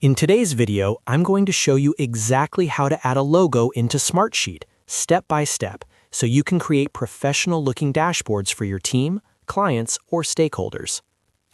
In today's video, I'm going to show you exactly how to add a logo into Smartsheet, step by step, so you can create professional-looking dashboards for your team, clients, or stakeholders.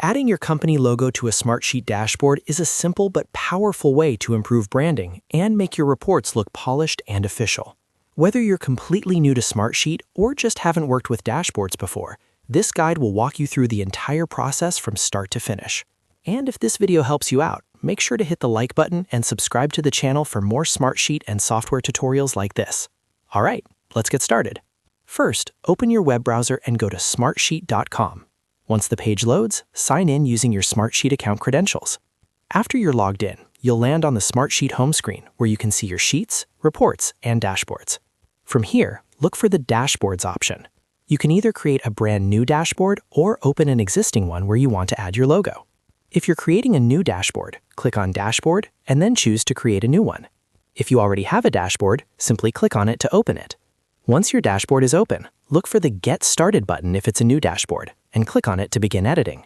Adding your company logo to a Smartsheet dashboard is a simple but powerful way to improve branding and make your reports look polished and official. Whether you're completely new to Smartsheet or just haven't worked with dashboards before, this guide will walk you through the entire process from start to finish. And if this video helps you out, make sure to hit the like button and subscribe to the channel for more Smartsheet and software tutorials like this. All right, let's get started. First, open your web browser and go to smartsheet.com. Once the page loads, sign in using your Smartsheet account credentials. After you're logged in, you'll land on the Smartsheet home screen where you can see your sheets, reports, and dashboards. From here, look for the Dashboards option. You can either create a brand new dashboard or open an existing one where you want to add your logo. If you're creating a new dashboard, click on Dashboard and then choose to create a new one. If you already have a dashboard, simply click on it to open it. Once your dashboard is open, look for the Get Started button if it's a new dashboard, and click on it to begin editing.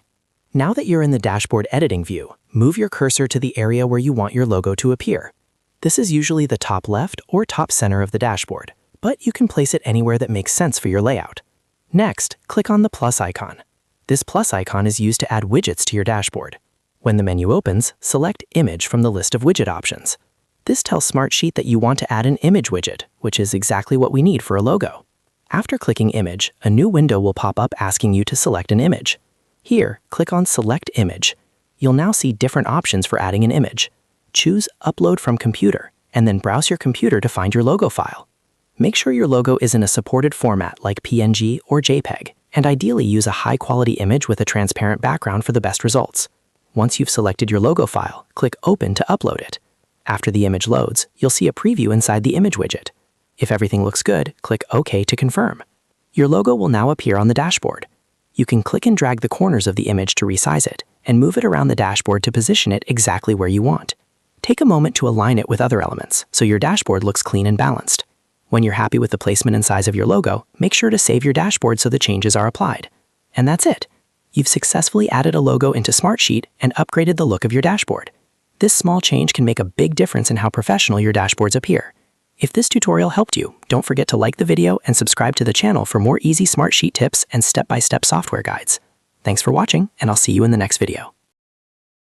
Now that you're in the dashboard editing view, move your cursor to the area where you want your logo to appear. This is usually the top left or top center of the dashboard, but you can place it anywhere that makes sense for your layout. Next, click on the plus icon. This plus icon is used to add widgets to your dashboard. When the menu opens, select Image from the list of widget options. This tells Smartsheet that you want to add an image widget, which is exactly what we need for a logo. After clicking Image, a new window will pop up asking you to select an image. Here, click on Select Image. You'll now see different options for adding an image. Choose Upload from Computer, and then browse your computer to find your logo file. Make sure your logo is in a supported format like PNG or JPEG, and ideally use a high-quality image with a transparent background for the best results. Once you've selected your logo file, click Open to upload it. After the image loads, you'll see a preview inside the image widget. If everything looks good, click OK to confirm. Your logo will now appear on the dashboard. You can click and drag the corners of the image to resize it, and move it around the dashboard to position it exactly where you want. Take a moment to align it with other elements so your dashboard looks clean and balanced. When you're happy with the placement and size of your logo, make sure to save your dashboard so the changes are applied. And that's it. You've successfully added a logo into Smartsheet and upgraded the look of your dashboard. This small change can make a big difference in how professional your dashboards appear. If this tutorial helped you, don't forget to like the video and subscribe to the channel for more easy Smartsheet tips and step-by-step software guides. Thanks for watching, and I'll see you in the next video.